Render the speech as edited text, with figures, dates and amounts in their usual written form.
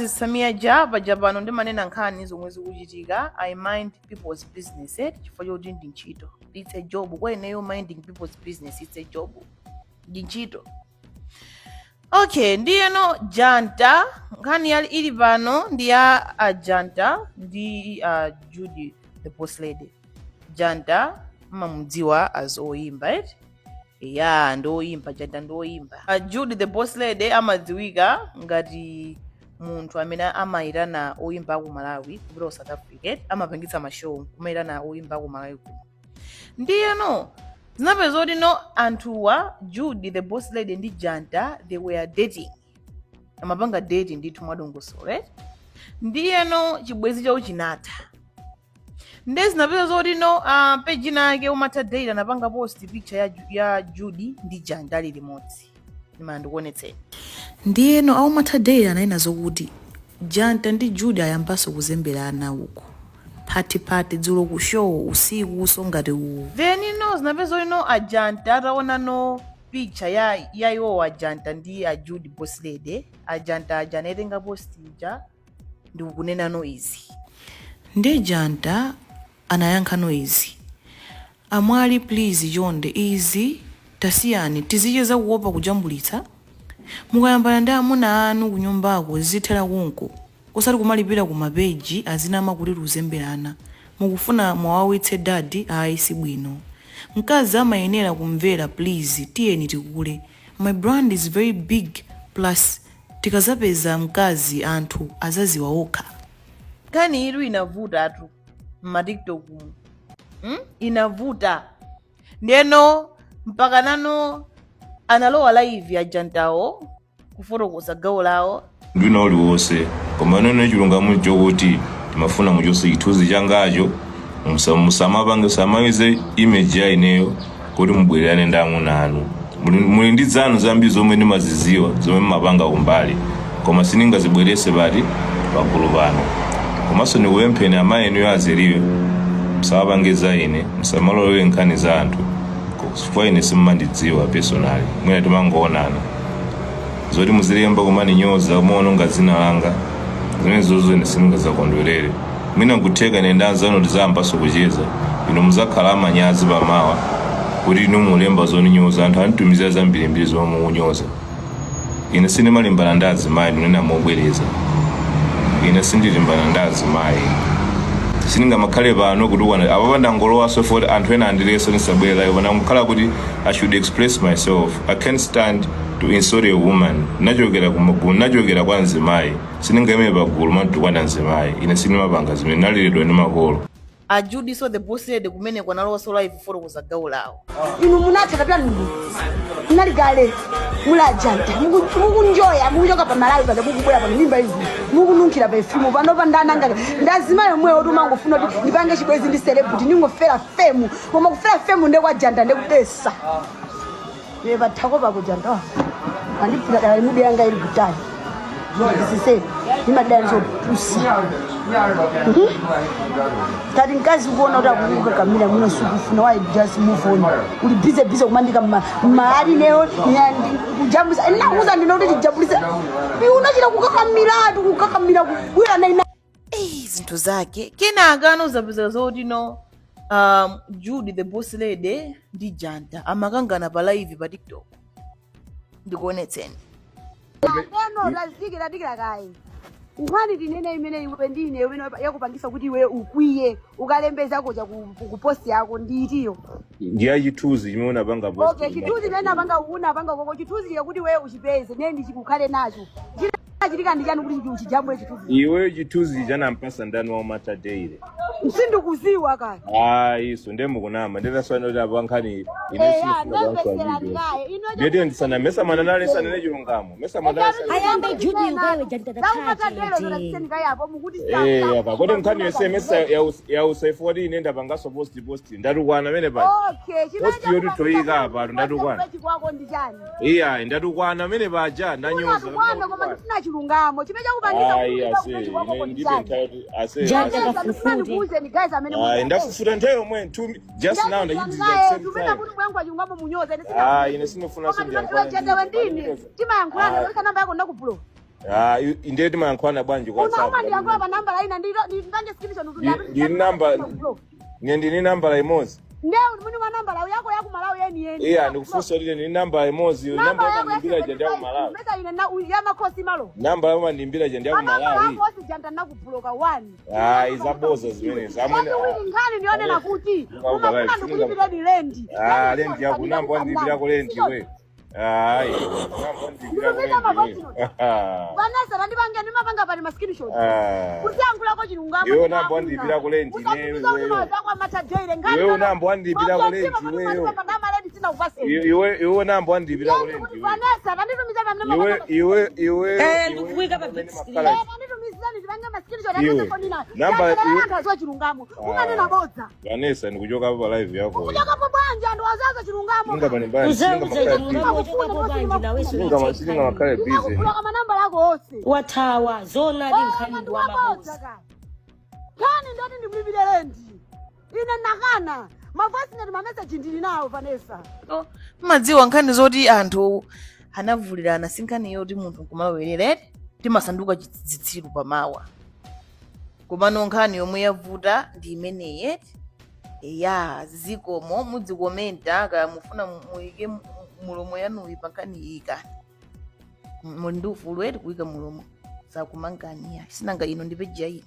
This is Tamia Ja, bajabano ndi manena nkhani zomwe zikuchitika. I mind people's business. Chifukwa choti ndi ntchito. It's a job. Kweneyo minding people's business. It's a job. Ndi ntchito. Okay, ndiyeno Janta. Nkhani yali ili pano ndi ya Janta ndi Judy the boss lady. Janta mamudziwa as oyimba, right? Yeah, ndoyimba Janta ndoyimba. Judy the boss lady amadziwika ngati munthu amene amayitana oyimba ku Malawi kupita South Africa, amapangitsa mashow kumayitana oyimba ku Malawi kuno. Ndiyeno zinapeza kuti anthuwa Judy the boss lady ndi Janta they were dating. Amapanga dating ndithu mwadongosolo, right? Ndiyeno chibwezi chawo chinatha. Ndiye zinapeza kuti page nake umatha date anapanga post picture ya Judy ndi Janta lili limodzi. Ndikuonetseni. Ndiyeno aumatha date anayina zokuti Janta ndi Judy ayambaso kuzemberana uko. Pati dzulo ku show usiku usongati uwu. Then zinapeza a Janta ataona picture ya iwo a Janta ndi a Judy boss lady. A Janta anatenga post ija ndi kunena izi. Ndi Janta anayankha izi. Amwali please chonde izi tasiyani tizicheza kuopa kujambulitsa. Mukayambana ndi amuna anu kunyumbako zithera kunko. Osati kumalipira ku mapeji azinama kuti luzemberana. Mukufuna mwawitse daddy aisi bwino. Mkazi amayenera kumvera please tiyeni tikule. My brand is very big plus tikazapeza mkazi anthu azaziwa okha. Kani iru inavuta atu ma TikTok. Inavuta. Ndeno mpaka nano analowa live ya Jantawo kufotokoza gawo lawo. Ndina oli wose komano n'ekirungamu ky'okuti timafuna mu kyose kituuzi kyangaakyo musama bange samayize image yayineyo kuti mubwererane ndamu nanu muli ndi zanu zambi zomwe ndimaziziwa zomwe mumapanga kumbali koma sininga zibwerese bati bagulu bano komanso ndikuwempheni amayi azeriwe musawapangiza ine musamalowe nkhani za anthu chifukwa ine simmandidziwa personally mwina timangoonana zoti muzilemba kumaninyoza umaona nga zina langa zimene zozo ine sindingazakondwerere mwina nkutheka nenda anzanu tizambaso kucheza ino muzakhala amanyazi pamawa kuti inu mulemba zoninyoza anthu anitumiza zambirimbiri zomwe mukunyoza ine sindimalimbana ndi azimayi ndinena mobwereza ine sindilimbana ndi azimayi sindingamakhale pano kuti aba bandangolowaso for anthu ena andileso nisabwera ipona nkukhala kuti I should express myself. I can't stand to insult a woman. Nachokera kwa nzimayi sindingaime pagulu mantukwana nzimayi ine sindimapanga zimene naliridwa ndi makolo. A Judy so the boss lady kumene kwanaloso live fotokoza gawo lawo. Inu munatha kapya ndu. Naligale mula Janta. Mukunjoya mukuchoka pa Malawi pano mukubwera pa mimba izi. Mukununkhira pa ifumu pano pandana ngaka. Ndazima yomwe oti mangofuna kuti ndipange chibwezi ndi celebrity ningofera fame. Koma kufera fame nde kwa Janta ndekupesa. Yeba thako pa ku Janta. Andipfira dali mudi yanga iri kutali. Sise imadanzo pusi. Tati nkazi kuona kuti akukuka kamira muno sukufuna why just move on. Uli busy kumandika mahali leo kujambulisa. Nakuza ndino kuti tijambulisa. Unachita kukakamira kubwera na zinthu zake. Kenaka anozapeza zoti Judy the boss lady ndi Janta amakangana pa live pa TikTok. Ndikuonetseni. Neno lazikira kai. Nkhani tinene imene iwe ndine imene yakupangisa kuti iwe ukwiye ukalembeza koja ku post yako nditiyo. Ndiya chituzi chimene unapanga post. Okay, chituzi imene unapanga koko chituzi kuti wewe uchipeze nene chikukhale nacho. Chitika ndiyani kuti uchijambwe chituzi. Iwe chituzi chanampasa ndani wa mata daily. Sindikuziwa kai. Iso ndemukunama ndinaswana kuti apa nkhani ine sifuna video ndisana mesa mananale sana nechilungamo mesa mananale ayambe Judy ukawe Janta apa kuti nkhani yese mesa ya usaifodi inenda pangaso post ndatukwana mene pa post yoti toyika apa ndatukwana ndatukwana mene paja nanyoza chilungamo chimeja kupangisa Janta kafufuti ndafufuta nteyo mwen just now na you did munyoza ine sinofuna ndini tima yankulana namba yako ndakupulo Indeti mankhwana bwanji kwa WhatsApp. Unauma ndiyangu pa number line ndipange screenshot ndi number ndi number imozi. Ndeo muni wa number yako ya kumalawi yeni. Ndikufunsa lile ni number imozi, number yamandimbira jende ya kumalawi. Meta ine na ya makosi malo. Number yamandimbira jende ya kumalawi. Number yako Janta nakubloka 1. Izaboza zimene. Zamene nkhani nione nakuti. Umafuna ndikulimbira di lendi. Lendi yako number wandimbira ko lendi we. Vanessa randipange ndimapanga pali ma screenshot. Kusiyankhula ko chilungamo. Yo number wandimbira ko lendi newe. Yo number wandimbira ko lendi wewe. Iwe number wandimbira ko lendi. Vanessa randitumiza pamene iwe ndikuwika pa big screen. Randitumizani ndipanga ma screenshot anakonina. Number zo chilungamo. Unganena bodza. Vanessa ndikuchoka hapa live yako. Kuchoka pa banja ndo wazaza chilungamo. Munga bani bani. Singa makale busy. Kama namba yako ose. Watawa zona ndi nkhani ndi wamabosi. Kani ndoti ndimlibire lendi. Ine nakana. Mavoice ngati ma message ndili nawo Vanessa. Madziwa nkhani zoti anthu anavulirana sinkhani yoti munthu kumalowerere timasanduka chitsitsiru pamawa. Komano nkhani yomwe yavuta ndi imeneye. Zikomo mudzikomenta kaya mufuna muike mulomo yanu ipankani ikani. Muli ndi ufulu eti kuika mulomo sakumangania sinanga ino ndipeja ine.